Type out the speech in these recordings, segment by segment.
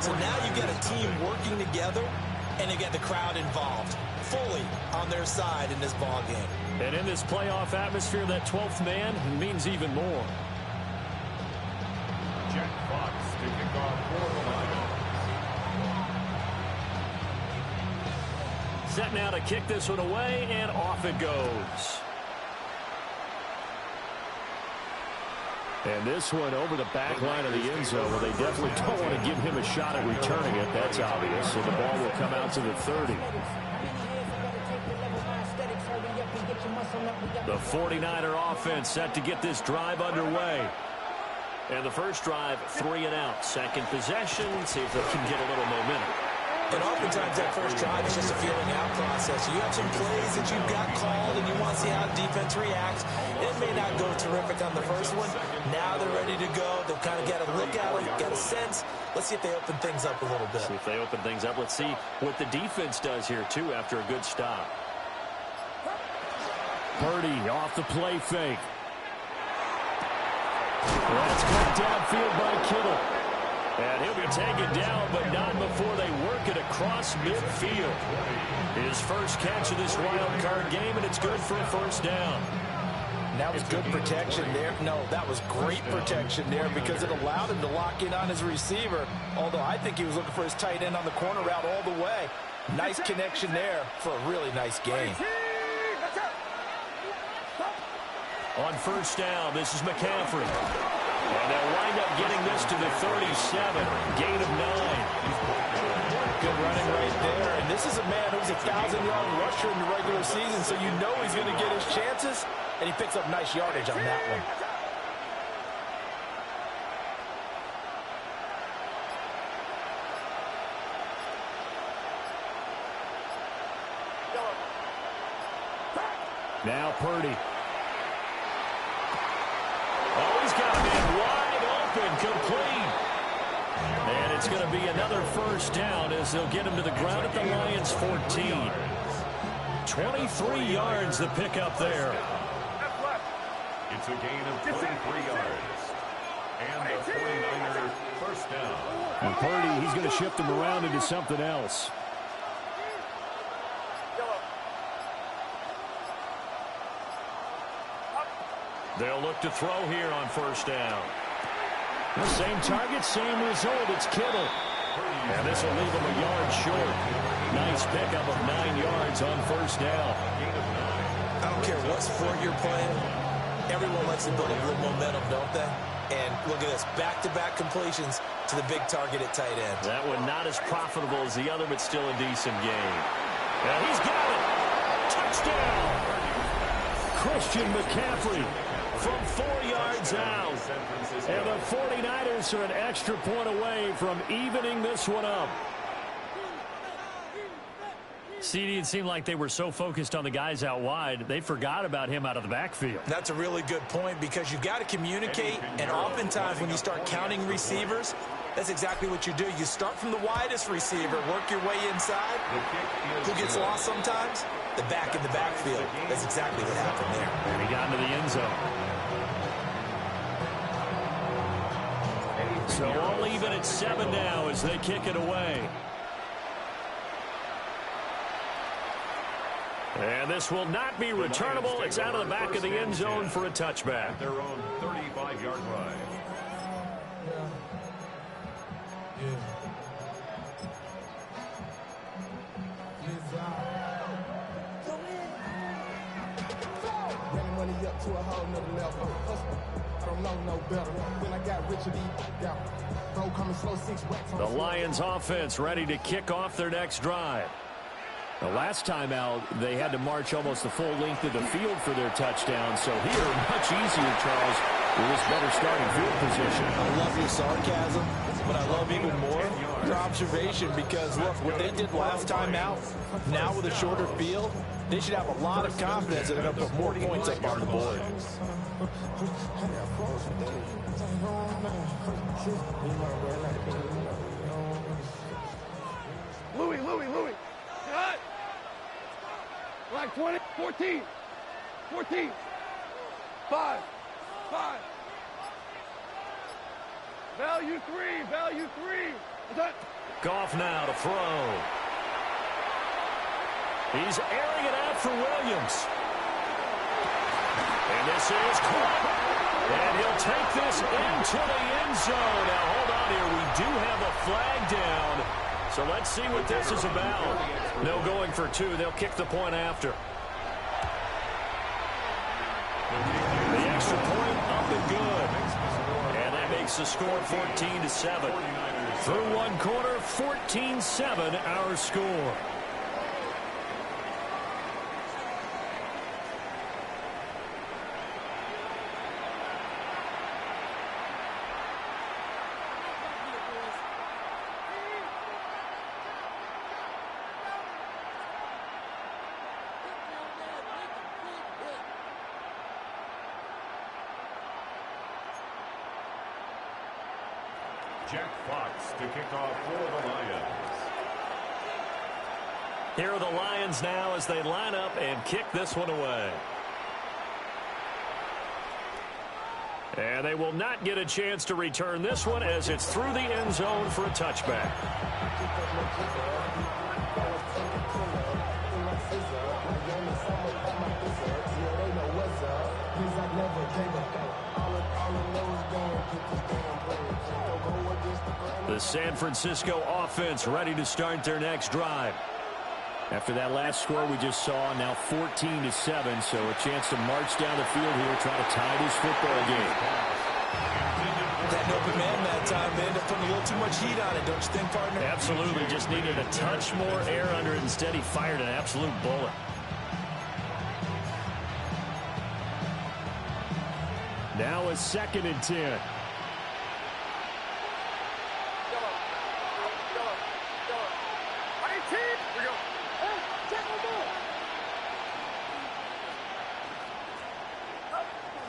So now you get a team working together, and they get the crowd involved, fully on their side in this ball game. And in this playoff atmosphere, that 12th man means even more. Jack Fox to kick off for the Lions. Set now to kick this one away, and off it goes. And this one over the back line of the end zone, where they definitely don't want to give him a shot at returning it. That's obvious. So the ball will come out to the 30. The 49er offense set to get this drive underway. And the first drive, 3 and out. Second possession, see if they can get a little momentum. And oftentimes that first drive is just a feeling out process. You have some plays that you've got called and you want to see how defense reacts. It may not go terrific on the first one. Now they're ready to go. They've kind of got a look at it, got a sense. Let's see if they open things up a little bit. See if they open things up. Let's see what the defense does here, too, after a good stop. Purdy off the play fake. That's cut downfield by Kittle. And he'll be taken down, but not before they work it across midfield. His first catch of this wild card game, and it's good for a first down. That was good protection there. No, that was great protection there because it allowed him to lock in on his receiver, although I think he was looking for his tight end on the corner route all the way. Nice connection there for a really nice game. On first down, this is McCaffrey. And they'll wind up getting this to the 37. Gain of 9. Good running right there. And this is a man who's a 1,000-yard rusher in the regular season, so you know he's going to get his chances. And he picks up nice yardage on that one. Now Purdy. Oh, he's got a man wide open, complete. And it's going to be another first down as they'll get him to the ground at the Lions' 14. 23 yards to pick up there. It's a gain of 23 yards. And the 49ers first down. And Purdy, he's going to shift him around into something else. They'll look to throw here on first down. The same target, same result. It's Kittle. And this will leave him a yard short. Nice pickup of 9 yards on first down. I don't care what sport you're playing. Everyone likes to build a little momentum, don't they? And look at this, back-to-back completions to the big target at tight end. That one not as profitable as the other, but still a decent game. And he's got it. Touchdown. Christian McCaffrey from 4 yards out. And the 49ers are an extra point away from evening this one up. CD, it seemed like they were so focused on the guys out wide, they forgot about him out of the backfield. That's a really good point because you've got to communicate, and oftentimes when you start counting receivers, that's exactly what you do. You start from the widest receiver, work your way inside. Who gets lost sometimes? The back in the backfield. That's exactly what happened there. And he got into the end zone. So all even at 7 now as they kick it away. And this will not be returnable. It's out of the back of the end zone for a touchback. Their own 35-yard line. The Lions offense ready to kick off their next drive. The last time out, they had to march almost the full length of the field for their touchdown. So here, much easier, Charles, with this better starting field position. I love your sarcasm, but I love even more your observation because, look, what they did last time out, now with a shorter field, they should have a lot of confidence that they're going to put more points up on the board. Louis. Cut. Like 20, 14. 5. Value three. Is that? kick off now to throw. He's airing it out for Williams. And this is caught. And he'll take this into the end zone. Now, hold on here. We do have a flag down. So let's see what this is about. No going for two. They'll kick the point after. The extra point up and good. And that makes the score 14-7. Through one quarter, 14-7 our score. Jack Fox to kick off for the Lions. Here are the Lions now as they line up and kick this one away. And they will not get a chance to return this one as it's through the end zone for a touchback. The San Francisco offense ready to start their next drive. After that last score we just saw, now 14-7, so a chance to march down the field here, try to tie this football game. That open man that time, man, putting a little too much heat on it, don't you think, partner? Absolutely, just needed a touch more air under it. Instead, he fired an absolute bullet. Now a 2nd and 10.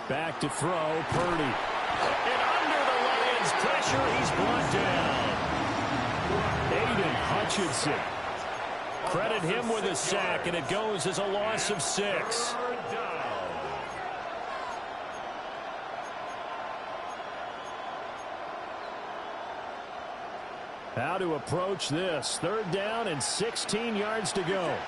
Back to throw, Purdy. And under the Lions' pressure, he's brought down. Aiden Hutchinson. Credit him with a sack, and it goes as a loss of 6. How to approach this. 3rd down and 16 yards to go.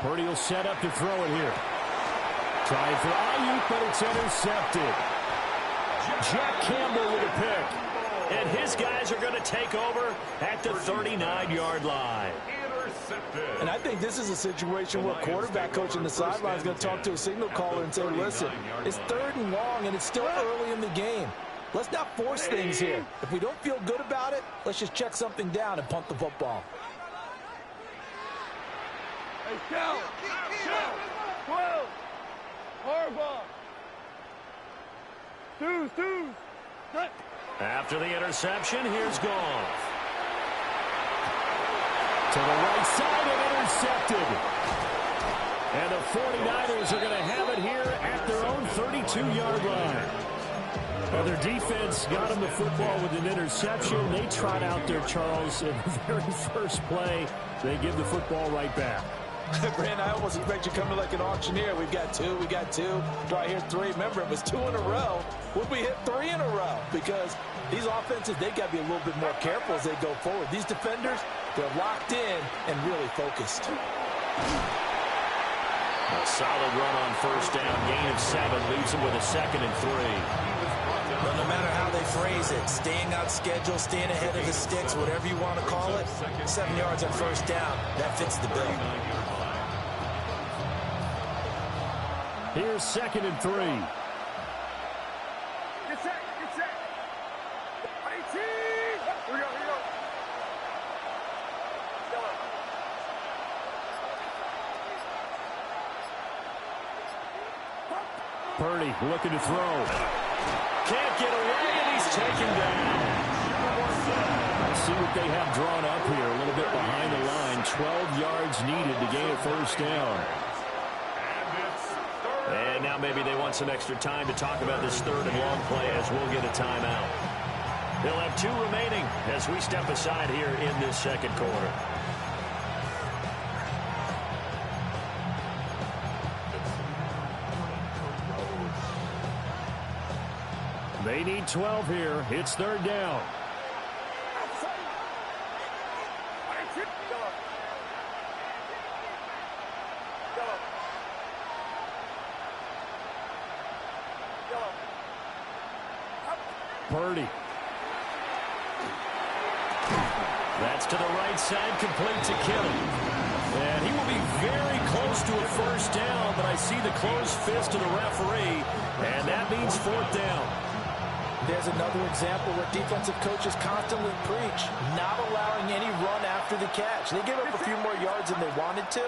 Purdy will set up to throw it here. Trying for Ayuk, but it's intercepted. Jack Campbell with a pick. And his guys are going to take over at the 39-yard line. And I think this is a situation where quarterback coach on the sideline is going to talk to a signal caller and say, listen, it's 3rd and long, and it's still early in the game. Let's not force things here. If we don't feel good about it, let's just check something down and punt the football. Hey, Cal! 12! Harbaugh! Deuce! After the interception, here's Goff. To the right side and intercepted. And the 49ers are going to have it here at their own 32-yard line. Well, their defense got them the football with an interception. They trot out there, Charles, in the very first play. They give the football right back. Brand, I almost expect you coming like an auctioneer. We got two. Do I hear 3? Remember, it was 2 in a row. Would we hit 3 in a row? Because these offenses, they got to be a little bit more careful as they go forward. These defenders, they're locked in and really focused. A solid run on 1st down. Gain of 7 leaves them with a 2nd and 3. Well, no matter how they phrase it, staying out schedule, staying ahead of the sticks, whatever you want to call it, 7 yards on 1st down, that fits the bill. Here's 2nd and 3. Get set! 18! Here we go. Purdy looking to throw. Can't get away, and he's taken down. Let's see what they have drawn up here. A little bit behind the line. 12 yards needed to gain a 1st down. And now maybe they want some extra time to talk about this 3rd and long play as we'll get a timeout. They'll have 2 remaining as we step aside here in this 2nd quarter. They need 12 here. It's third down. Purdy. That's to the right side, complete to Kittle. And he will be very close to a first down, but I see the closed fist of the referee, and that means fourth down. There's another example where defensive coaches constantly preach, not allowing any run after the catch. They gave up a few more yards than they wanted to,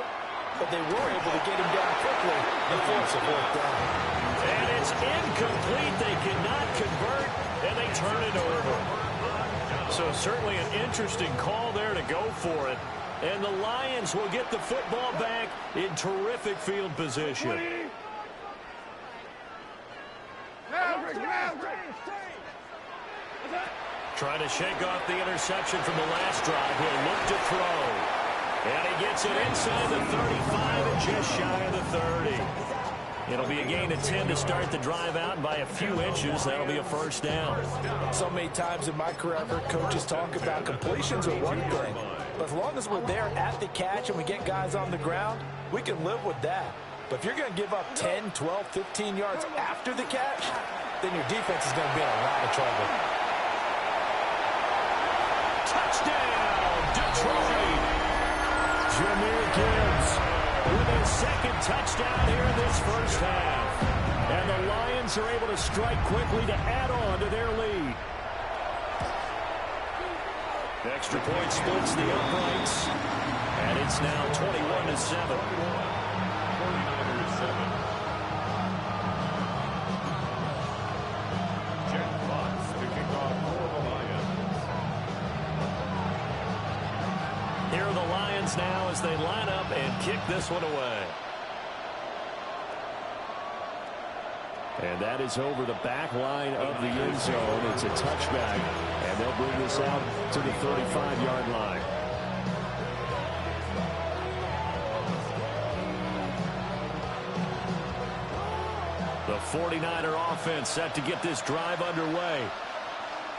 but they were able to get him down quickly and force a fourth down. And it's incomplete. They cannot convert, and they turn it over. So certainly an interesting call there to go for it. And the Lions will get the football back in terrific field position. Trying to shake off the interception from the last drive. He'll look to throw. And he gets it inside the 35 and just shy of the 30. It'll be a gain of 10 to start the drive out, and by a few inches, that'll be a first down. So many times in my career, I've heard coaches talk about completions are one thing. But as long as we're there at the catch and we get guys on the ground, we can live with that. But if you're going to give up 10, 12, 15 yards after the catch, then your defense is going to be in a lot of trouble. Touchdown, Detroit! Jahmyr Gibbs with his second touchdown here in this first half. And the Lions are able to strike quickly to add on to their lead. Extra point splits the uprights. And it's now 21-7. 49ers 7. Jack Fox to kick off for the Lions. Here are the Lions now as they line up and kick this one away. And that is over the back line of the end zone. It's a touchback, and they'll bring this out to the 35-yard line. The 49er offense set to get this drive underway.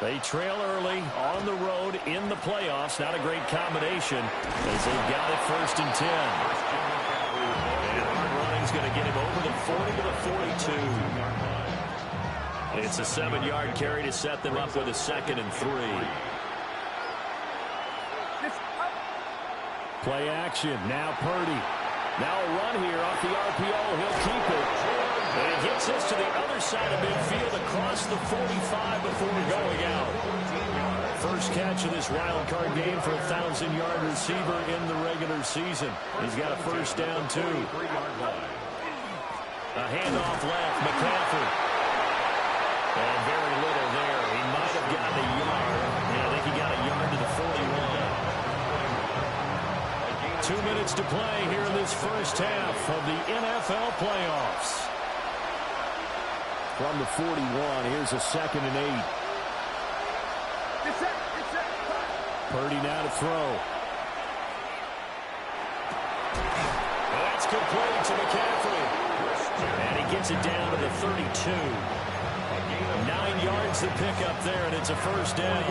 They trail early on the road in the playoffs. Not a great combination as they've got it first and 10. And hard running's going to get him over the 40 to the 42. It's a 7-yard carry to set them up with a 2nd and 3. Play action. Now Purdy. Now a run here off the RPO. He'll keep it. And he gets this to the other side of midfield across the 45 before going out. First catch of this wild card game for a 1,000-yard receiver in the regular season. He's got a first down, too. A handoff left. McCaffrey. And very little there. He might have gotten a yard. Yeah, I think he got a yard to the 41. 2 minutes to play here in this first half of the NFL playoffs. From the 41, here's a 2nd and 8. Purdy now to throw. That's complete to McCaffrey. And he gets it down to the 32. 9 yards to pick up there, and it's a first down.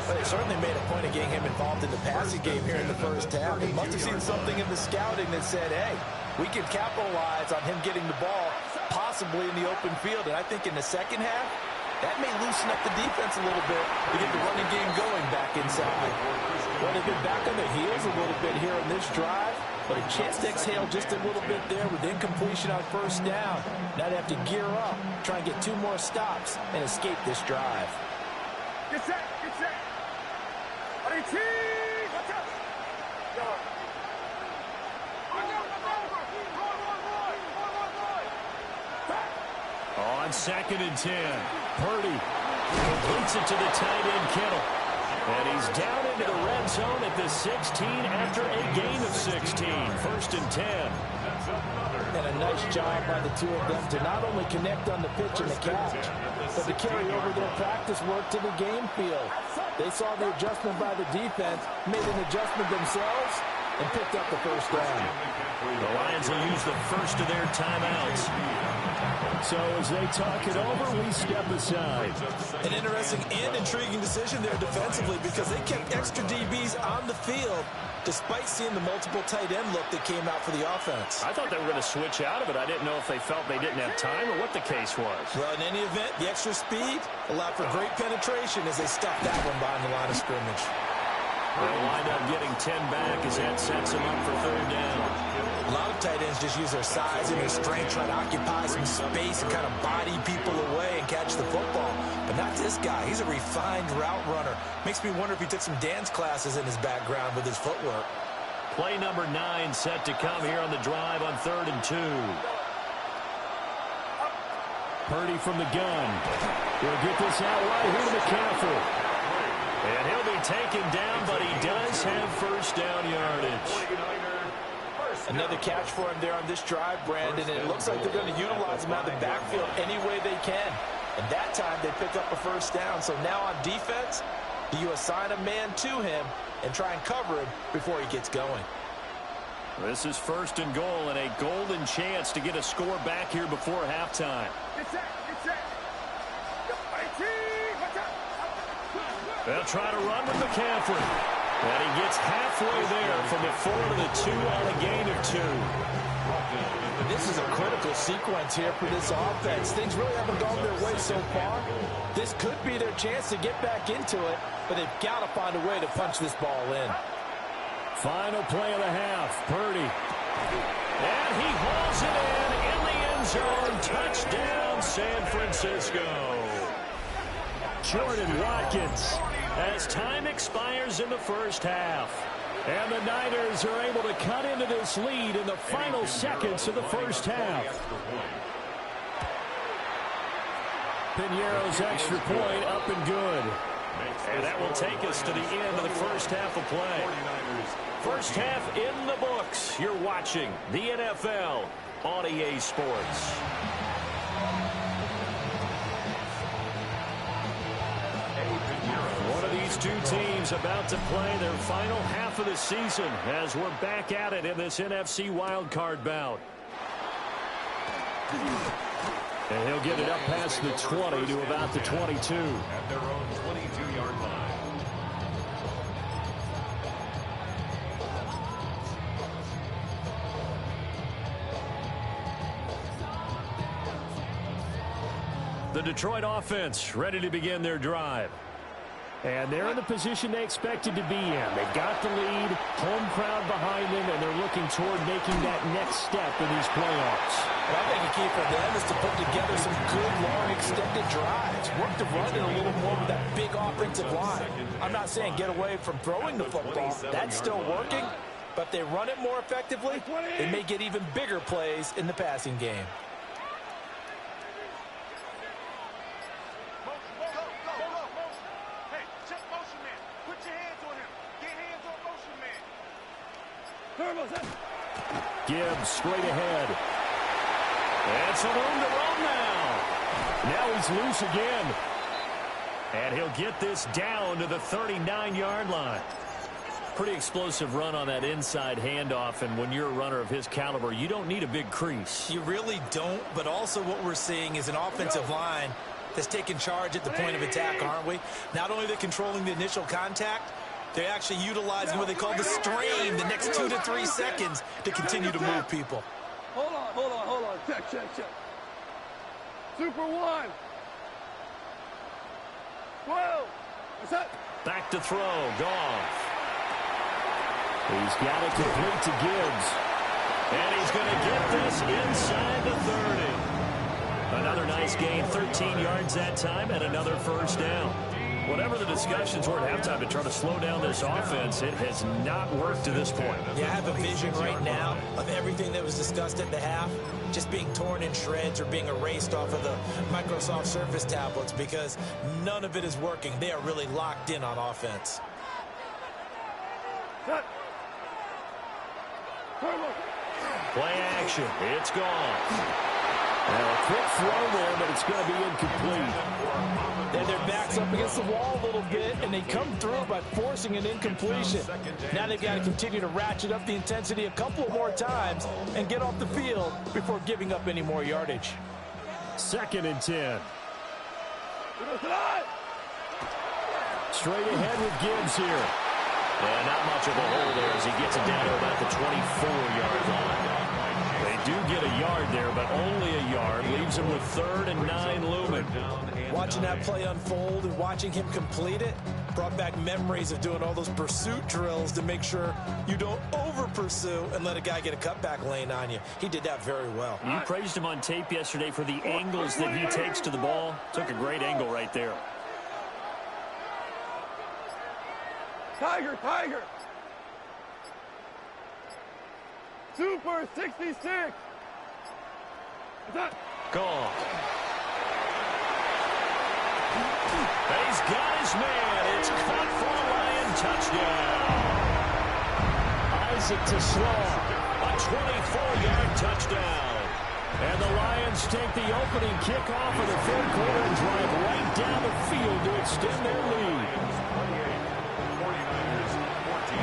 But they certainly made a point of getting him involved in the passing game here in the first half. They must have seen something in the scouting that said, hey, we can capitalize on him getting the ball possibly in the open field. And I think in the second half, that may loosen up the defense a little bit to get the running game going back inside. Well, they've been back on their heels a little bit here in this drive, but a chance to exhale just a little bit there with incompletion on first down. Now they have to gear up, try and get 2 more stops, and escape this drive. Get set, get set. Watch out. On 2nd and 10, Purdy completes it to the tight end, Kittle. And he's down into the red zone at the 16 after a gain of 16. 1st and 10. And a nice job by the two of them to not only connect on the pitch and the catch, but to carry over their practice work to the game field. They saw the adjustment by the defense, made an adjustment themselves, and picked up the first down. The Lions will use the first of their timeouts. So as they talk it over, we step aside. An interesting and intriguing decision there defensively because they kept extra DBs on the field despite seeing the multiple tight end look that came out for the offense. I thought they were going to switch out of it. I didn't know if they felt they didn't have time or what the case was. Well, in any event, the extra speed allowed for great penetration as they stuffed that one behind the line of scrimmage. They'll wind up getting 10 back as that sets them up for third down. A lot of tight ends just use their size and their strength, try to occupy some space and kind of body people away and catch the football. But not this guy. He's a refined route runner. Makes me wonder if he took some dance classes in his background with his footwork. Play number 9 set to come here on the drive on 3rd and 2. Purdy from the gun. He'll get this out right here to McCaffrey. And he'll be taken down, but he does have first down yardage. Another catch for him there on this drive, Brandon, and it looks like they're going to utilize him out of the backfield any way they can. And that time they pick up a first down. So now on defense, do you assign a man to him and try and cover him before he gets going? This is 1st and goal and a golden chance to get a score back here before halftime. They'll try to run with McCaffrey. And he gets halfway there from the 4 to the 2 on a gain of 2. This is a critical sequence here for this offense. Things really haven't gone their way so far. This could be their chance to get back into it, but they've got to find a way to punch this ball in. Final play of the half. Purdy. And he hauls it in the end zone. Touchdown, San Francisco. Jordan Watkins. As time expires in the first half. And the Niners are able to cut into this lead in the final seconds of the first half. Piñeiro's extra point up and good. And that will take us to the end of the first half of play. First half in the books. You're watching the NFL on EA Sports. One of these two teams about to play their final half of the season as we're back at it in this NFC wildcard bout. And he'll get it up past the 20 to about the 22. At their own 22-yard line. The Detroit offense ready to begin their drive. And they're in the position they expected to be in. They've got the lead, home crowd behind them, and they're looking toward making that next step in these playoffs. Well, I think the key for them is to put together some good, long, extended drives. Work the run in a little more with that big offensive line. I'm not saying get away from throwing the football. That's still working. But if they run it more effectively, they may get even bigger plays in the passing game. Gibbs straight ahead. And some room to run now. Now he's loose again. And he'll get this down to the 39-yard line. Pretty explosive run on that inside handoff, and when you're a runner of his caliber, you don't need a big crease. You really don't, but also what we're seeing is an offensive line that's taking charge at the point of attack, aren't we? Not only are they controlling the initial contact, they're actually utilizing what they call the strain the next 2 to 3 seconds to continue to move people. Hold on. Check. Super 1. 12. What's up? Back to throw. Goff. He's got it complete to Gibbs. And he's going to get this inside the 30. Another nice gain, 13 yards that time, and another first down. Whatever the discussions were at halftime to try to slow down this offense, it has not worked to this point. Yeah, I have a vision right now of everything that was discussed at the half just being torn in shreds or being erased off of the Microsoft Surface tablets because none of it is working. They are really locked in on offense. Play action. It's gone. A quick throw there, but it's going to be incomplete. And their back's up against the wall a little bit, and they come through by forcing an incompletion. Now they've got to continue to ratchet up the intensity a couple more times and get off the field before giving up any more yardage. 2nd and 10. Straight ahead with Gibbs here. And not much of a hole there as he gets it down to about the 24-yard line. They do get a yard there, but only a yard. Leaves him with 3rd and 9 looming. Watching that play unfold and watching him complete it brought back memories of doing all those pursuit drills to make sure you don't over-pursue and let a guy get a cutback lane on you. He did that very well. You praised him on tape yesterday for the angles that he takes to the ball. Took a great angle right there. Tiger, Tiger. Super 66. Gone. He's got his man. It's caught for a Lion touchdown. Isaac to Slaw. A 24-yard touchdown. And the Lions take the opening kickoff of the 3rd quarter and drive right down the field to extend their lead. 49ers 14.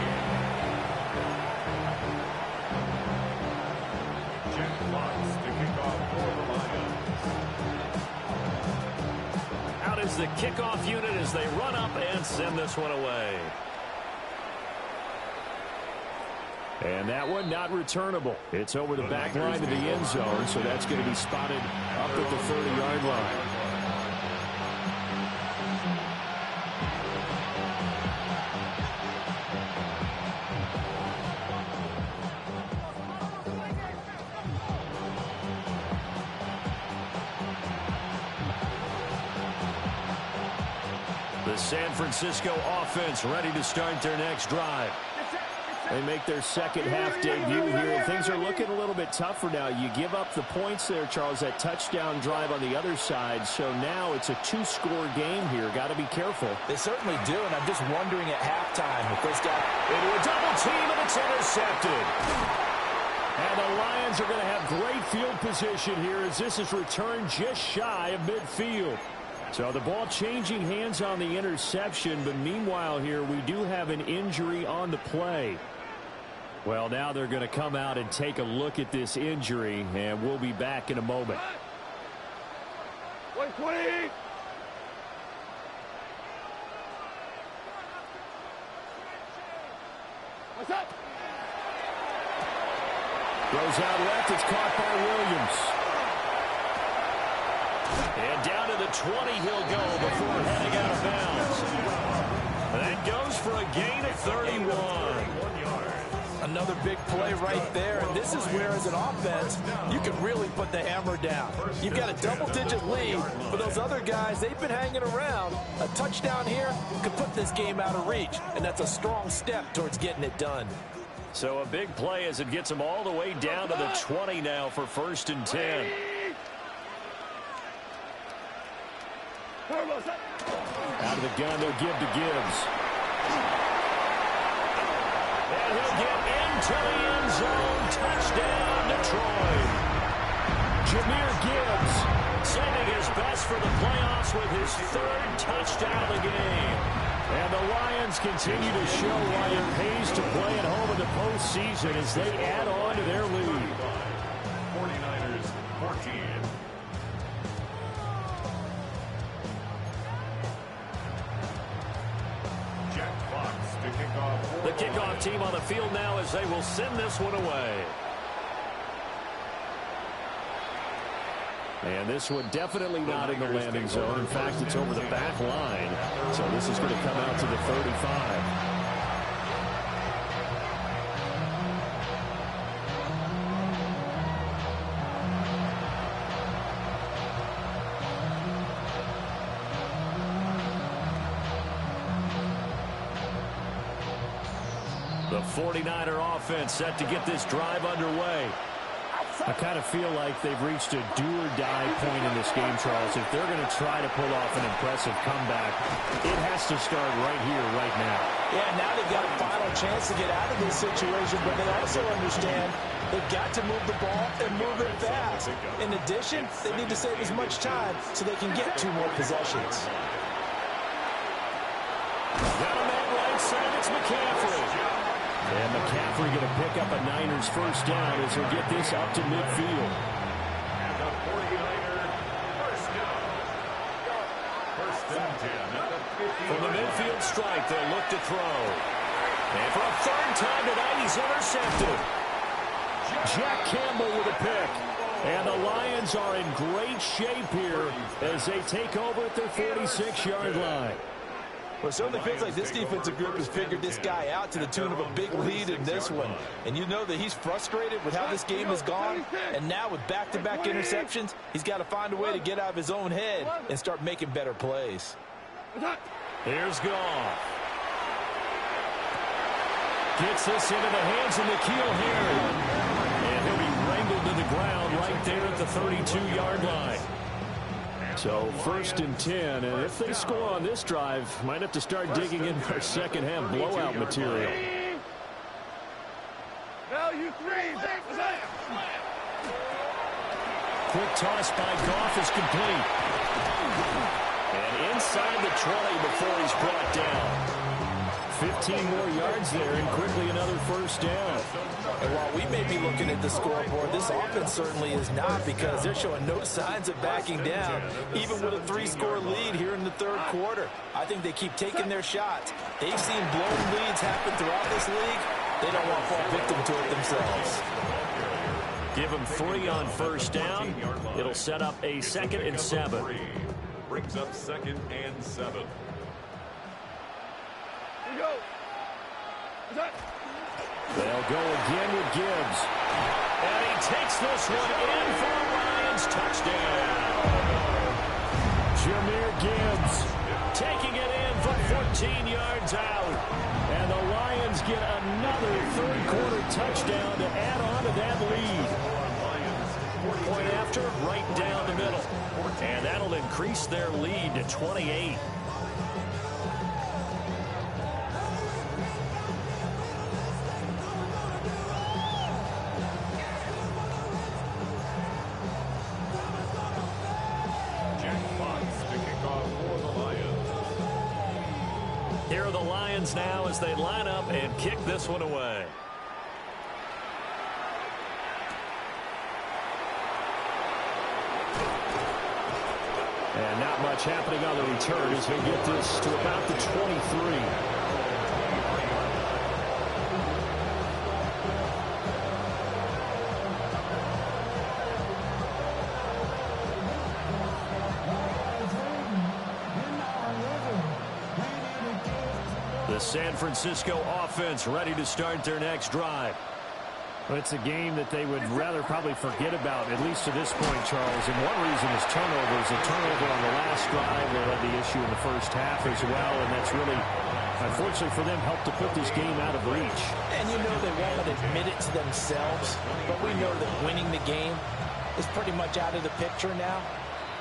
Jack Klutch to kick off for the Lions. Out is the kickoff unit as they run up and send this one away. And that one not returnable. It's over the back line to the end zone, so that's going to be spotted up at the 30-yard line. The San Francisco offense ready to start their next drive. They make their second half debut here, and things are looking a little bit tougher now. You give up the points there, Charles, that touchdown drive on the other side, so now it's a 2-score game here. Got to be careful. They certainly do, and I'm just wondering at halftime if this guy... Into a double team, and it's intercepted. And the Lions are going to have great field position here as this is returned just shy of midfield. So the ball changing hands on the interception, but meanwhile here we do have an injury on the play. Well, now they're going to come out and take a look at this injury, and we'll be back in a moment. 120. What's up? Goes out left. It's caught by Williams. And down to the 20 he'll go before heading out of bounds. That goes for a gain of 31. Another big play right there, and this is where, as an offense, you can really put the hammer down. You've got a double-digit lead, but those other guys, they've been hanging around. A touchdown here could put this game out of reach, and that's a strong step towards getting it done. So a big play as it gets them all the way down to the 20 now for 1st and 10. Out of the gun, they'll give to Gibbs. And he'll get into the end zone. Touchdown, Detroit. Jameer Gibbs saving his best for the playoffs with his 3rd touchdown of the game. And the Lions continue to show why it pays to play at home in the postseason as they add on to their lead. 49ers 14. Jack Klutch to kick off. The kickoff team on the field now as they will send this one away. And this one definitely not in the landing zone. In fact, it's over the back line. So this is going to come out to the 35. The 49er offense set to get this drive underway. I kind of feel like they've reached a do-or-die point in this game, Charles. If they're going to try to pull off an impressive comeback, it has to start right here, right now. Yeah, now they've got a final chance to get out of this situation, but they also understand They've got to move the ball and move it fast. In addition, they need to save as much time so they can get 2 more possessions. Got a man right side, it's McCaffrey. And McCaffrey going to pick up a Niners first down as he'll get this up to midfield. At the 49er, first down. First and 10 at the 50. From the midfield strike, they'll look to throw. And for a 3rd time tonight, he's intercepted. Jack Campbell with a pick. And the Lions are in great shape here as they take over at their 46-yard line. Well, it certainly feels like this defensive group has figured this guy out to the tune of a big lead in this one. And you know that he's frustrated with how this game has gone. And now with back-to-back interceptions, he's got to find a way to get out of his own head and start making better plays. Here's Goff. Gets this into the hands of N'Keal Harry. And he'll be wrangled to the ground right there at the 32-yard line. So 1st and 10, and if they score on this drive, might have to start digging in their second half blowout material. Value 3. Quick toss by Goff is complete. And inside the 20 before he's brought down. 15 more yards there, and quickly another first down. And while we may be looking at the scoreboard, this offense certainly is not, because they're showing no signs of backing down, even with a 3-score lead here in the 3rd quarter. I think they keep taking their shots. They've seen blown leads happen throughout this league. They don't want to fall victim to it themselves. Give them 3 on first down. It'll set up a 2nd and 7. Brings up 2nd and 7. Here we go. They'll go again with Gibbs. And he takes this one in for a Lions touchdown. Jahmyr Gibbs Taking it in from 14 yards out. And the Lions get another 3rd quarter touchdown to add on to that lead. Point after, right down the middle. And that'll increase their lead to 28. Here are the Lions now as they line up and kick this one away. And not much happening on the return as he'll get this to about the 23. The San Francisco offense ready to start their next drive. Well, it's a game that they would rather probably forget about, at least to this point, Charles. And one reason is turnovers. A turnover on the last drive. They had the issue in the first half as well, and that's really, unfortunately for them, helped to put this game out of reach. And you know they won't admit it to themselves, but we know that winning the game is pretty much out of the picture now.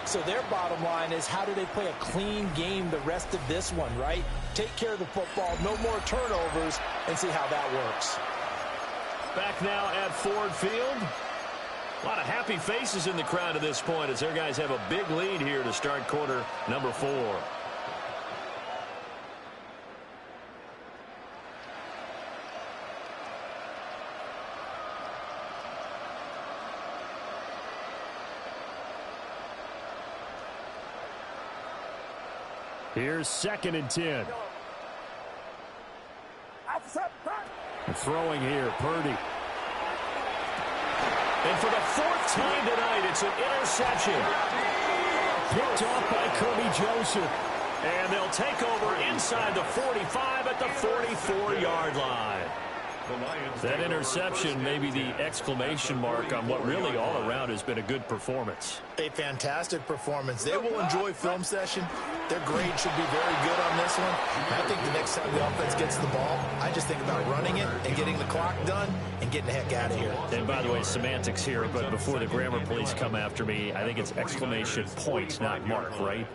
So their bottom line is, how do they play a clean game the rest of this one, right? Take care of the football, no more turnovers, and see how that works. Back now at Ford Field. A lot of happy faces in the crowd at this point as their guys have a big lead here to start quarter number 4. Here's 2nd and 10. Throwing here, Purdy. And for the 4th time tonight, it's an interception. Picked off by Kirby Joseph. And they'll take over inside the 45 at the 44-yard line. That interception may be the exclamation mark on what really all around has been a good performance. A fantastic performance. They will enjoy film session. Their grade should be very good on this one. I think the next time the offense gets the ball, I just think about running it and getting the clock done and getting the heck out of here. And by the way, semantics here, but before the grammar police come after me, I think it's exclamation point, not mark, right?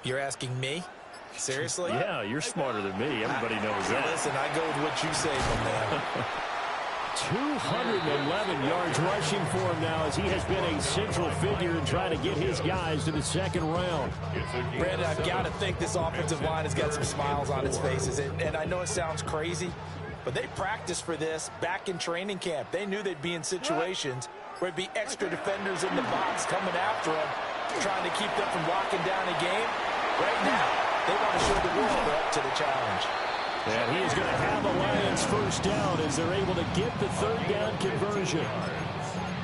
You're asking me? Seriously? Yeah, you're smarter than me. Everybody knows that. Listen, I go with what you say, my man. 211 yards rushing for him now as he has been a central figure in trying to get his guys to the second round. Brandon, I've got to think this offensive line has got some smiles on its faces. And I know it sounds crazy, but they practiced for this back in training camp. They knew they'd be in situations where there'd be extra defenders in the box coming after them, trying to keep them from locking down a game. Right now, they want to show the world they're up to the challenge. And he is going to have a Lions first down as they're able to get the third down conversion.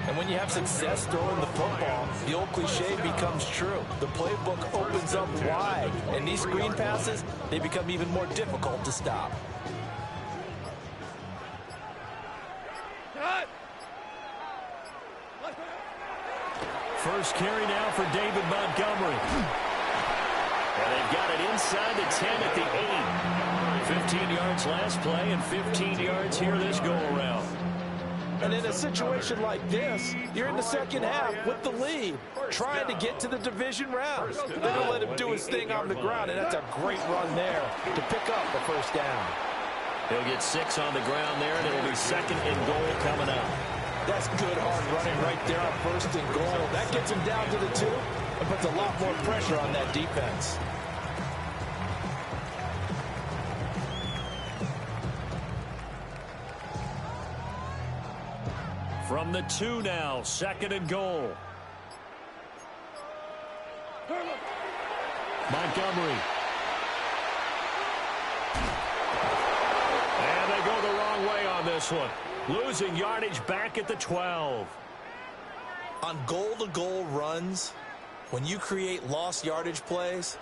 And when you have success throwing the football, the old cliche becomes true. The playbook opens up wide, and these screen passes, they become even more difficult to stop. First carry now for David Montgomery. And they've got it inside the 10 at the 8. 15 yards last play and 15 yards here this go-around. And in a situation like this, you're in the second half with the lead, trying to get to the division round. They're going to let him do his thing on the ground, and that's a great run there to pick up the first down. He'll get 6 on the ground there, and it'll be second and goal coming up. That's good hard running right there on first and goal. That gets him down to the 2 and puts a lot more pressure on that defense. From the 2 now, second and goal. Montgomery. And they go the wrong way on this one. Losing yardage back at the 12. On goal-to-goal runs, when you create lost yardage plays,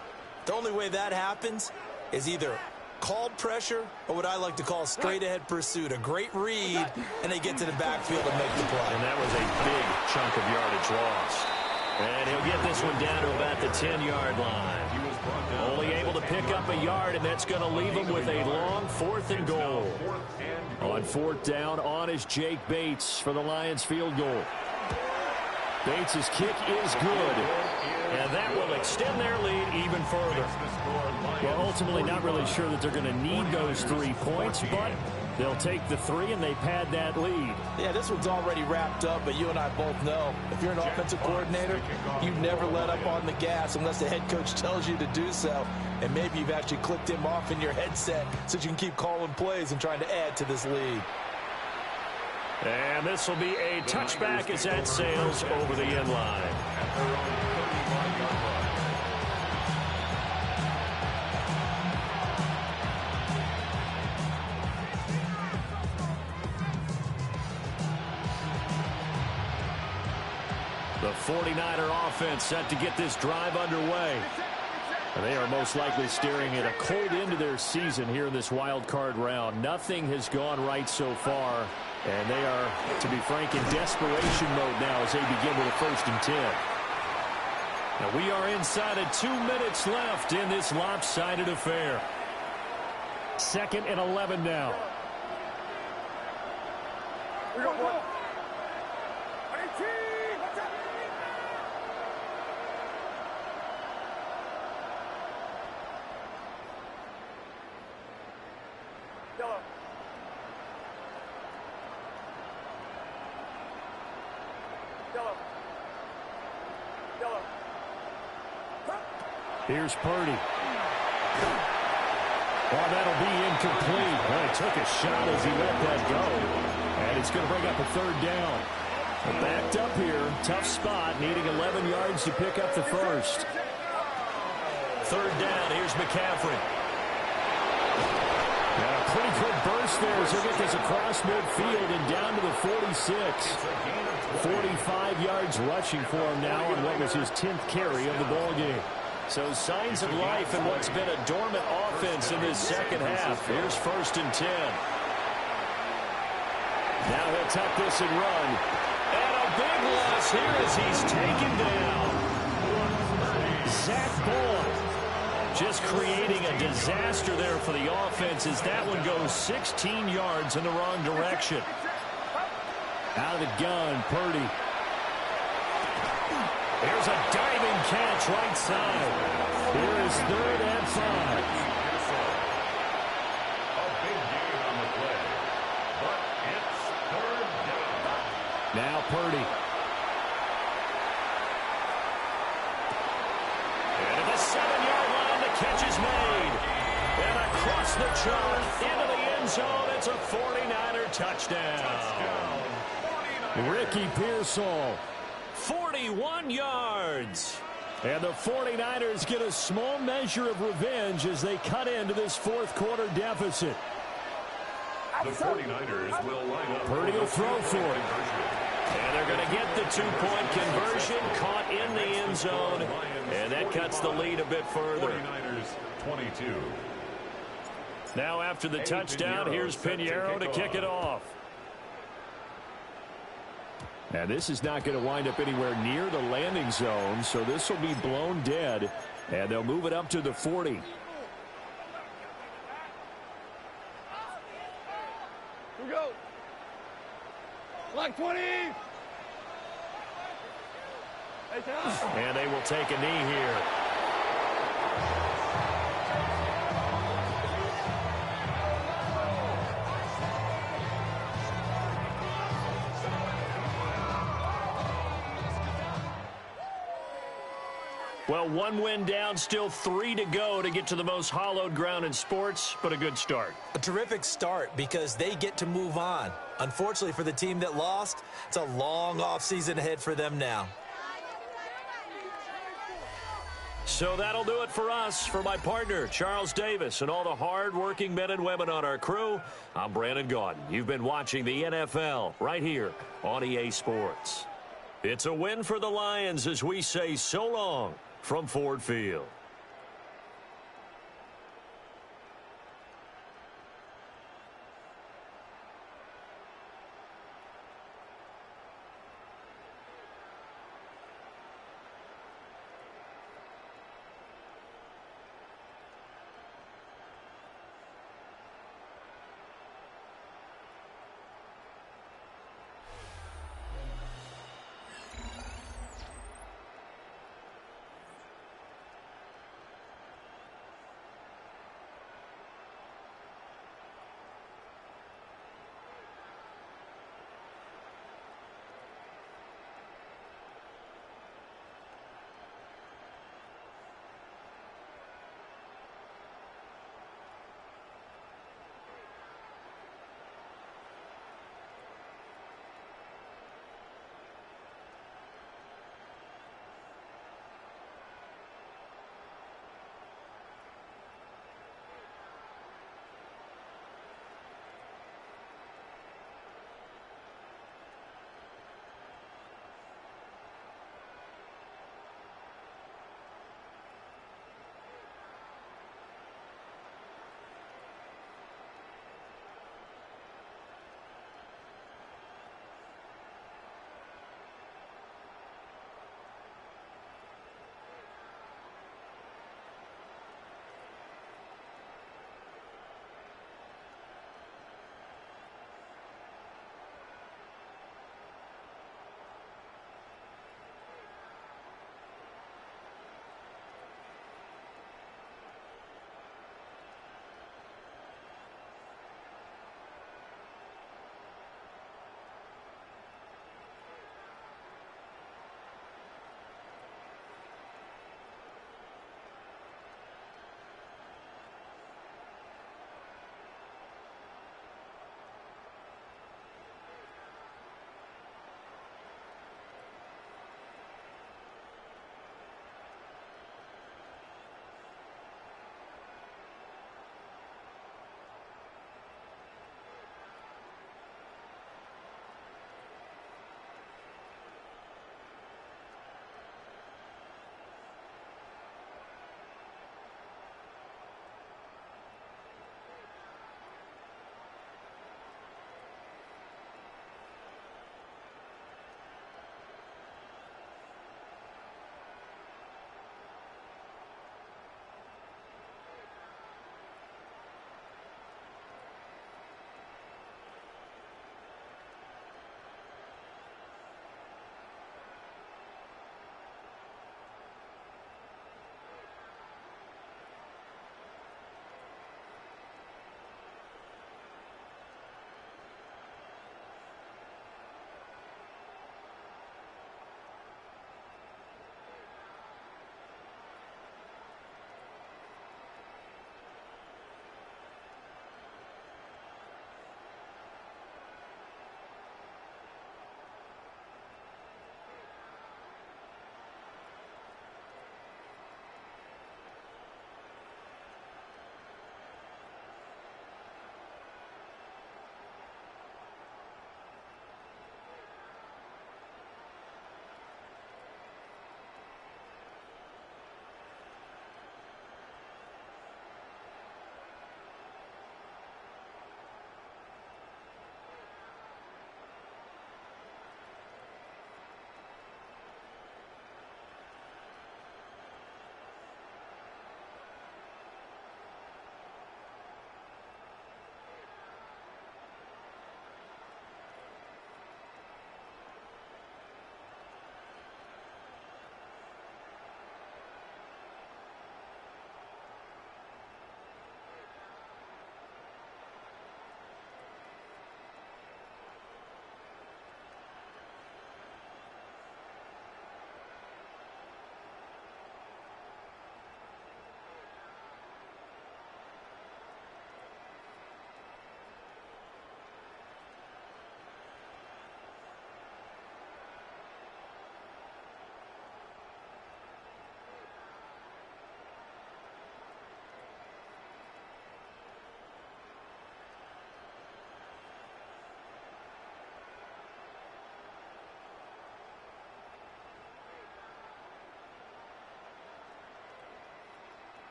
the only way that happens is either called pressure or what I like to call straight-ahead pursuit. A great read, and they get to the backfield and make the play. And that was a big chunk of yardage lost. And he'll get this one down to about the 10-yard line. Only able to pick up a yard, and that's going to leave him with a long 4th and goal. On 4th down, on is Jake Bates for the Lions field goal. Bates' kick is good, and that will extend their lead even further. Well, ultimately not really sure that they're going to need those 3 points, but they'll take the 3 and they pad that lead. Yeah, this one's already wrapped up, but you and I both know if you're an offensive coordinator, you never let up on the gas unless the head coach tells you to do so. And maybe you've actually clicked him off in your headset so you can keep calling plays and trying to add to this lead. And this will be a touchback as that sails over the end line. The 49er offense set to get this drive underway. And they are most likely staring at a cold end to their season here in this wild card round. Nothing has gone right so far. And they are, to be frank, in desperation mode now as they begin with a 1st and 10. Now we are inside of 2 minutes left in this lopsided affair. 2nd and 11 now. Here's Purdy. Well, that'll be incomplete. Well, he took a shot as he let that go. And it's going to bring up a 3rd down. Well, backed up here. Tough spot. Needing 11 yards to pick up the first. 3rd down. Here's McCaffrey. And a pretty good burst there as he'll get this across midfield and down to the 46. 45 yards rushing for him now on what was his 10th carry of the ball game. So signs of life in what's been a dormant offense in this second half. Here's 1st and 10. Now he'll tuck this and run. And a big loss here as he's taken down. Zach Ball just creating a disaster there for the offense as that one goes 16 yards in the wrong direction. Out of the gun, Purdy. Here's a diving catch right side. Here is 3rd and 5. A big gain on the play, but it's 3rd Gets the chop into the end zone. It's a 49er touchdown. Ricky Pearsall. 41 yards. And the 49ers get a small measure of revenge as they cut into this fourth quarter deficit. The 49ers will line up. Purdy will throw for it. And they're going to get the two-point conversion, caught in the end zone, and that cuts the lead a bit further. 49ers 22. Now after the touchdown, here's Pinheiro to kick it off. Now this is not going to wind up anywhere near the landing zone, so this will be blown dead, and they'll move it up to the 40. Here we go. Block 20. Hey, Tom. And they will take a knee here. Well, one win down, still 3 to go to get to the most hallowed ground in sports, but a good start. A terrific start because they get to move on. Unfortunately for the team that lost, it's a long offseason ahead for them now. So that'll do it for us. For my partner, Charles Davis, and all the hard-working men and women on our crew, I'm Brandon Gaudin. You've been watching the NFL right here on EA Sports. It's a win for the Lions as we say so long from Ford Field.